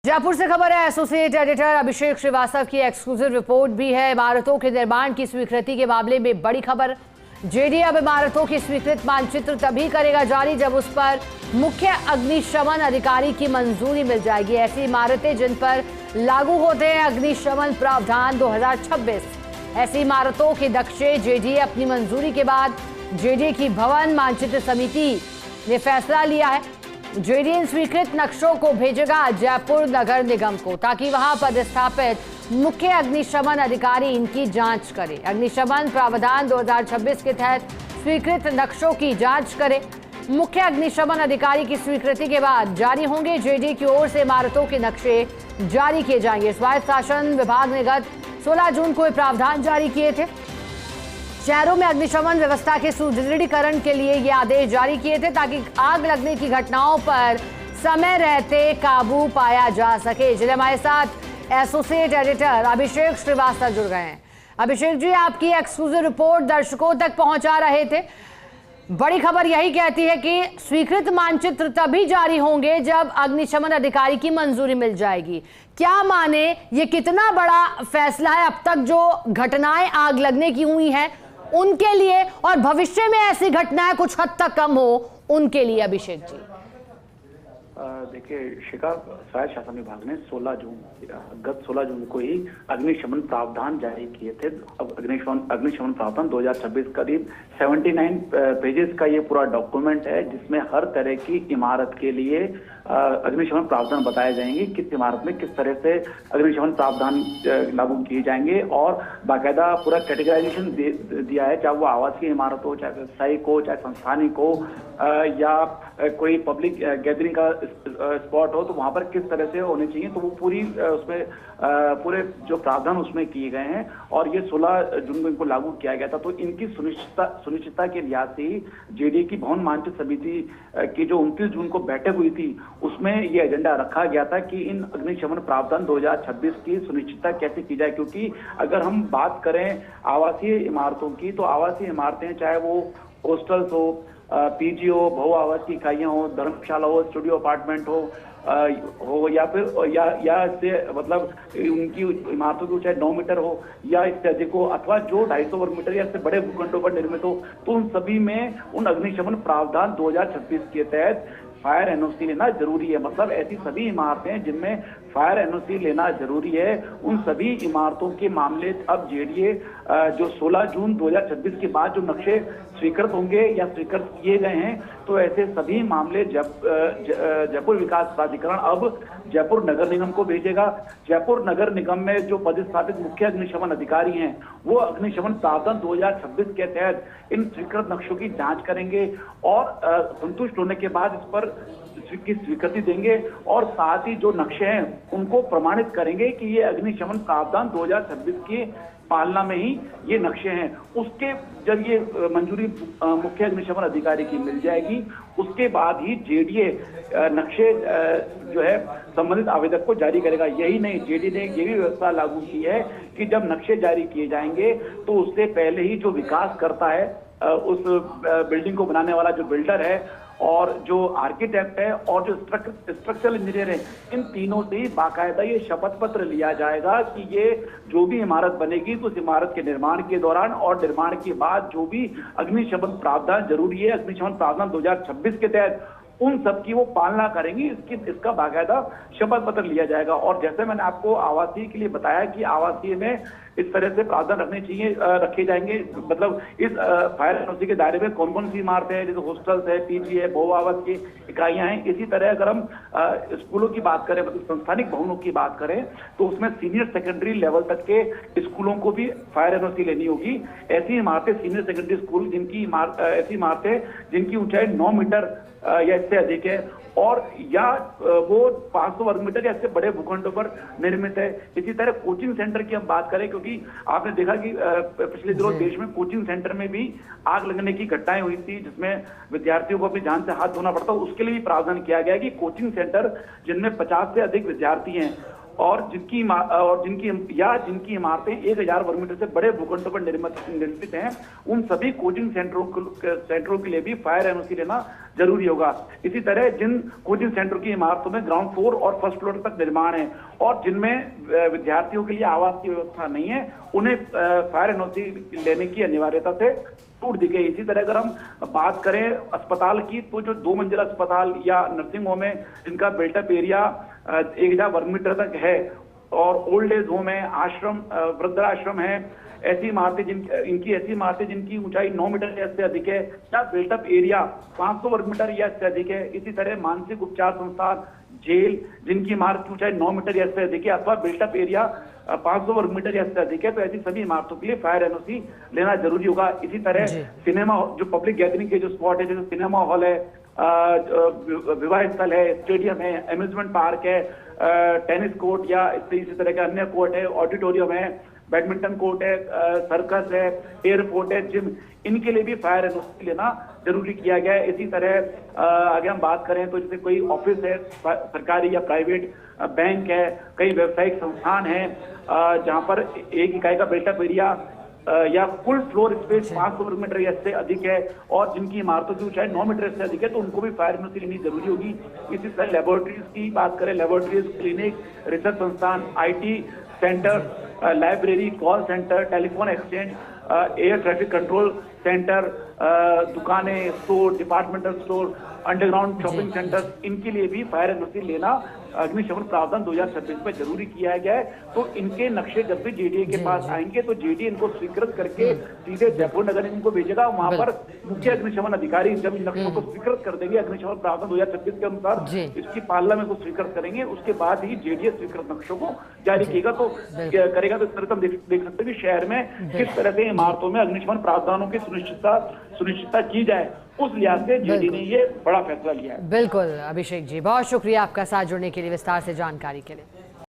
जयपुर से खबर है। एसोसिएट एडिटर अभिषेक श्रीवास्तव की एक्सक्लूसिव रिपोर्ट भी है। इमारतों के निर्माण की स्वीकृति के मामले में बड़ी खबर। जेडीए अब इमारतों की स्वीकृत मानचित्र तभी करेगा जारी जब उस पर मुख्य अग्निशमन अधिकारी की मंजूरी मिल जाएगी। ऐसी इमारतें जिन पर लागू होते हैं अग्निशमन प्रावधान 2026, ऐसी इमारतों के नक्शे जेडीए अपनी मंजूरी के बाद जेडीए की भवन मानचित्र समिति ने फैसला लिया है। जेडीए स्वीकृत नक्शों को भेजेगा जयपुर नगर निगम को ताकि वहां पदस्थापित मुख्य अग्निशमन अधिकारी इनकी जांच करे। अग्निशमन प्रावधान 2026 के तहत स्वीकृत नक्शों की जांच करे। मुख्य अग्निशमन अधिकारी की स्वीकृति के बाद जारी होंगे। जेडीए की ओर से इमारतों के नक्शे जारी किए जाएंगे। स्वायत्त शासन विभाग ने गत 16 जून को ये प्रावधान जारी किए थे। शहरों में अग्निशमन व्यवस्था के सुदृढ़ीकरण के लिए ये आदेश जारी किए थे ताकि आग लगने की घटनाओं पर समय रहते काबू पाया जा सके। जिन्हें हमारे साथ एसोसिएट एडिटर अभिषेक श्रीवास्तव जुड़ गए हैं। अभिषेक जी, आपकी एक्सक्लूसिव रिपोर्ट दर्शकों तक पहुंचा रहे थे। बड़ी खबर यही कहती है कि स्वीकृत मानचित्र तभी जारी होंगे जब अग्निशमन अधिकारी की मंजूरी मिल जाएगी। क्या माने, ये कितना बड़ा फैसला है अब तक जो घटनाएं आग लगने की हुई हैं उनके लिए, और भविष्य में ऐसी घटनाएं कुछ हद तक कम हो उनके लिए? अभिषेक जी, देखिए शिखा, स्वायत्त शासन विभाग ने गत 16 जून को ही अग्निशमन प्रावधान जारी किए थे। अब अग्निशमन प्रावधान 2026 करीब 79 पेजेस का ये पूरा डॉक्यूमेंट है जिसमें हर तरह की इमारत के लिए अग्निशमन प्रावधान बताए जाएंगे। किस इमारत में किस तरह से अग्निशमन प्रावधान लागू किए जाएंगे और बाकायदा पूरा कैटेगराइजेशन दिया है, चाहे वो आवासीय इमारत हो, चाहे व्यावसायिक हो, चाहे संस्थानिक हो या कोई पब्लिक गैदरिंग का स्पॉट हो, तो वहां पर किस तरह से होने चाहिए। तो वो पूरी उसमें पूरे जो प्रावधान उसमें किए गए हैं और ये 16 जून को इनको लागू किया गया था। तो इनकी सुनिश्चितता के लिहाज से ही जेडीए की भवन मानचित्र समिति की जो 29 जून को बैठक हुई थी उसमें ये एजेंडा रखा गया था कि इन अग्निशमन प्रावधान 2026 की सुनिश्चितता कैसे की जाए। क्योंकि अगर हम बात करें आवासीय इमारतों की, तो आवासीय इमारतें चाहे वो हॉस्टल्स हो, पीजी हो, बहु आवास की इकाइयां हो, धर्मशाला हो, स्टूडियो अपार्टमेंट हो या फिर या इससे मतलब उनकी इमारतों की ऊंचाई 9 मीटर हो या इससे अधिक हो, अथवा जो 250 वर्ग मीटर या इससे बड़े भूखंडों पर निर्मित हो, तो उन सभी में उन अग्निशमन प्रावधान 2026 के तहत फायर एनओसी लेना जरूरी है। मतलब ऐसी सभी इमारतें जिनमें फायर एनओसी लेना जरूरी है, उन सभी इमारतों के मामले अब जेडीए जो 16 जून 2026 के बाद जो नक्शे स्वीकृत होंगे या स्वीकृत किए गए हैं, तो ऐसे सभी मामले जयपुर विकास प्राधिकरण अब जयपुर नगर निगम को भेजेगा। जयपुर नगर निगम में जो पदस्थापित मुख्य अग्निशमन अधिकारी हैं वो अग्निशमन प्रावधान 2026 के तहत इन स्वीकृत नक्शों की जांच करेंगे और संतुष्ट होने के बाद इस पर स्वीकृति देंगे और साथ ही जो नक्शे हैं उनको प्रमाणित करेंगे कि ये अग्निशमन प्रावधान 2026 की पालना में ही ये नक्शे हैं। उसके जब ये मंजूरी मुख्य अग्निशमन अधिकारी की मिल जाएगी, उसके बाद ही जेडीए नक्शे जो है संबंधित आवेदक को जारी करेगा। यही नहीं, जेडीए ने ये भी व्यवस्था लागू की है कि जब नक्शे जारी किए जाएंगे तो उससे पहले ही जो विकास करता है, उस बिल्डिंग को बनाने वाला जो बिल्डर है और जो आर्किटेक्ट है और जो स्ट्रक्चरल इंजीनियर है, इन तीनों से ही बाकायदा ये शपथ पत्र लिया जाएगा कि ये जो भी इमारत बनेगी तो उस इमारत के निर्माण के दौरान और निर्माण के बाद जो भी अग्निशमन प्रावधान जरूरी है, अग्निशमन प्रावधान 2026 के तहत उन सब की वो पालना करेंगी। इसका बाकायदा शपथ पत्र लिया जाएगा। और जैसे मैंने आपको आवासीय के लिए बताया कि आवासीय में इस तरह से प्रावधान रखे जाएंगे। मतलब इस फायर एनओसी के दायरे में कौन कौन सी इमारतें हैं, जैसे हॉस्टल्स है, पीजी है, बहु आवास की इकाइयां हैं। इसी तरह अगर हम स्कूलों की बात करें, मतलब संस्थानिक भवनों की बात करें, तो उसमें सीनियर सेकेंडरी लेवल तक के स्कूलों को भी फायर एनओसी लेनी होगी। ऐसी इमारतें सीनियर सेकेंडरी स्कूल ऐसी इमारतें जिनकी ऊंचाई 9 मीटर या इससे अधिक है और या वो 500 वर्ग मीटर या इससे बड़े भूखंडों पर निर्मित है। इसी तरह कोचिंग सेंटर की हम बात करें, क्योंकि आपने देखा कि पिछले दिनों देश में कोचिंग सेंटर में भी आग लगने की घटनाएं हुई थी जिसमें विद्यार्थियों को अपनी जान से हाथ धोना पड़ता। उसके लिए भी प्रावधान किया गया है कि कोचिंग सेंटर जिनमें 50 से अधिक विद्यार्थी हैं और जिनकी इमारतें 1000 वर्ग मीटर से बड़े भूखंडों पर निर्मित हैं, उन सभी कोचिंग सेंटरों के लिए भी फायर एनओसी लेना जरूरी होगा। इसी तरह जिन कोचिंग सेंटर की इमारतों में ग्राउंड फ्लोर और फर्स्ट फ्लोर तक निर्माण है और जिनमें विद्यार्थियों के लिए आवास की व्यवस्था नहीं है, उन्हें फायर एनओसी लेने की अनिवार्यता से छूट दी गई। इसी तरह अगर हम बात करें अस्पताल की, तो जो 2 मंजिला अस्पताल या नर्सिंग होम है जिनका बिल्टअप एरिया 1000 वर्ग मीटर तक है, और ओल्ड एज होम है, आश्रम, वृद्धाश्रम है, ऐसी इमारतें इनकी ऐसी इमारतें जिनकी ऊंचाई 9 मीटर या इससे अधिक है या बिल्टअप एरिया 500 वर्ग मीटर या इससे अधिक है। इसी तरह मानसिक उपचार संस्थान, जेल जिनकी इमारत की ऊंचाई 9 मीटर या इससे अधिक है अथवा बिल्टअप एरिया 500 वर्ग मीटर या इससे अधिक है, तो ऐसी सभी इमारतों के लिए फायर एनओसी लेना जरूरी होगा। इसी तरह सिनेमा, जो पब्लिक गैदरिंग के जो स्पॉट है, जैसे सिनेमा हॉल है, विवाह स्थल है, स्टेडियम है, अम्यूजमेंट पार्क है, टेनिस कोर्ट या इसी तरह के अन्य कोर्ट है, ऑडिटोरियम है, बैडमिंटन कोर्ट है, सर्कस है, एयरपोर्ट है, जिम, इनके लिए भी फायर एनओसी लेना जरूरी किया गया है। इसी तरह आगे हम बात करें तो जैसे कोई ऑफिस है सरकारी या प्राइवेट, बैंक है, कई व्यावसायिक संस्थान हैं जहां पर एक इकाई का बिल्टअप एरिया या कुल फ्लोर स्पेस 500 वर्ग मीटर या इससे अधिक है और जिनकी इमारतों की ऊंचाई 9 मीटर से अधिक है, तो उनको भी फायर एनओसी लेनी जरूरी होगी। इसी तरह लेबोरेटरीज की बात करें, लेबोरेटरीज, क्लिनिक, रिसर्च संस्थान, IT centre, library, call centre, telephone exchange, air traffic control centre, दुकानें, store, departmental store, underground shopping centre, इनके लिए भी फायर एनओसी लेना अग्निशमन प्रावधान 2026 में जरूरी किया गया है। तो इनके नक्शे जब भी जेडीए के पास आएंगे तो जेडीए इनको स्वीकृत करके सीधे जयपुर नगर निगम को भेजेगा। वहां पर मुख्य अग्निशमन अधिकारी जब इन नक्शों को स्वीकृत कर देंगे अग्निशमन प्रावधान 2026 के अनुसार, इसकी पालना में को स्वीकृत करेंगे, उसके बाद ही जेडीए स्वीकृत नक्शों को जारी किएगा तो करेगा। तो इस तरह हम देख सकते हैं कि शहर में किस तरह से इमारतों में अग्निशमन प्रावधानों की सुनिश्चितता की जाए, उस लिहाज से जेडी ने ये बड़ा फैसला लिया है। बिल्कुल अभिषेक जी, बहुत शुक्रिया आपका साथ जुड़ने के लिए, विस्तार से जानकारी के लिए।